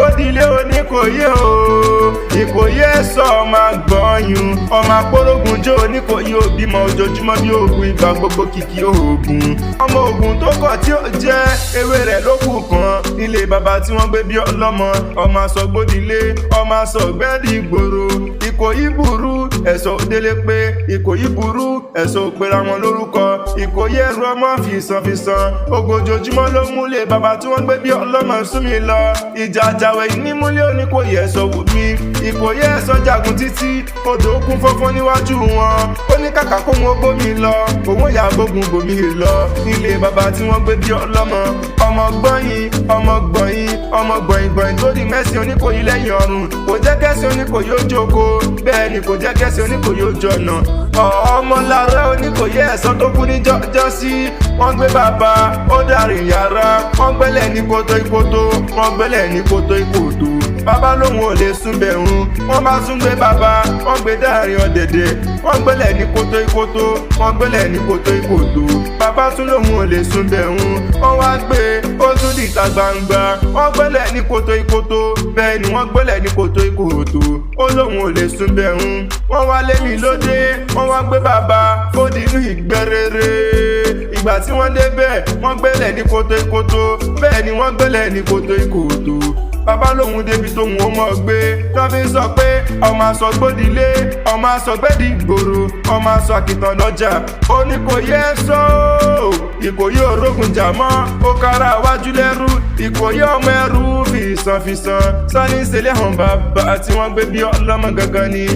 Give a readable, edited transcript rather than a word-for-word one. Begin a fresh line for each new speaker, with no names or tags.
ó dilé Oníkòyí o. Ìkòyí ẹ̀sọ́ ọmọ àgbọ̀nyún ọmọ àpòrógun jó Oníkòyí òbímọ ojoojúmọ́ bí oògùn ìgbà gbogbo kìkì oògùn. Ọmọ ogun tó kọ̀ tí ó jẹ́ ewé rẹ̀ ló kù kan nílé bàbá tí wọ́n gbé bí ọlọ́mọ. Ọmọ àsọgbódìlé ọmọ àsọgbẹ́dì ìgboro. Ìkòyí burú ẹ̀sọ́ òdélé pé Ìkòyí burú ẹ̀sọ́ òpera wọn lórúkọ. Ìkòyí ẹrù ọmọ fìsànfìsàn ojoojúmọ́ ló múlé bàbá tí wọ́n gbé bí ọlọ́mọ súnmi lọ. Ìjà àjàwẹ̀ yìí ní múlé Oníkòyí ẹ̀sọ́ wù mí. Ìkòyí ẹ̀sọ́ jagun títí odò kún fọ́fọ́ níwájú wọn. Ó ní kàkà kó wọn gbómi lọ òun yà gbógun bòmí lọ nílé bàbá tí wọ́n gbé bí ọlọ́mọ. Ọmọ gbọ̀nyìn tó di mẹ́sìn Oníkòyí lẹ́yìn ọrùn. Kò jẹ́ kẹ́sìn Oníkòyí ó jókòó bẹ́ẹ̀ ni kò jẹ́ kẹ́sìn Oníkòyí ó jọ̀nà. Ọmọ lára Oníkòyí ẹ̀sọ́ tó kú ní jọ́sí. Wọ́n gbé bàbá ó dàrí yàrá. Wọ́n gbẹ́lẹ̀ ní kòtò ìkòtò. Wọ́n gbẹ́lẹ̀ ní kòtò ìkòtò. Bàbá lòun ò lè sún bẹ̀rùn. Wọ́n bá sún gbé bàbá. Wọ́n gbé dàrí ọ̀dẹ̀dẹ̀. Wọ́n gbẹ́lẹ̀ ní kòtò ìkòtò. Wọ́n gbẹ́lẹ̀ ní kòtò ìkòtò. Bàbá tún lòun ò lè sún bẹ̀rùn. Wọ́n wá gbé ó tún dìta gbangba. Wọ́n gbẹ́lẹ̀ ní kòtò ìkòtò. Bẹ́ẹ̀ ni wọ́n gbẹ́lẹ̀ ní kòtò ìkòtò. Ó lòun ò lè sún bẹ̀rùn. Wọ́n wá lé mi lóde. Wọ́n wá gbé bàbá ó dínú ìgbẹ́rẹ́rẹ́. Ìgbà tí wọ́n débẹ̀ wọ́n gbẹ́lẹ̀ ní kòtò ìkòtò. Bẹ́ẹ̀ ni wọ́n gbẹ́lẹ̀ ní kòtò ìkòtò. Bàbá lòun débi tóun ó mọ̀ gbé. Tọ́bí sọ pé ọmọ àsọgbódìlé ọmọ àsọgbẹ́dì ìgboro ọmọ àsọ àkìtàn lọ́jà. Oníkòyí ẹ̀sọ́ Ìkòyí òrógun jà mọ́ ó kára wájú lẹ́rú. Ìkòyí ọmọ ẹrú fìsànfìsàn sani ìṣẹ̀lẹ̀ hàn bàbá tí wọ́n gbé bí ọlọ́mọ gangan ni.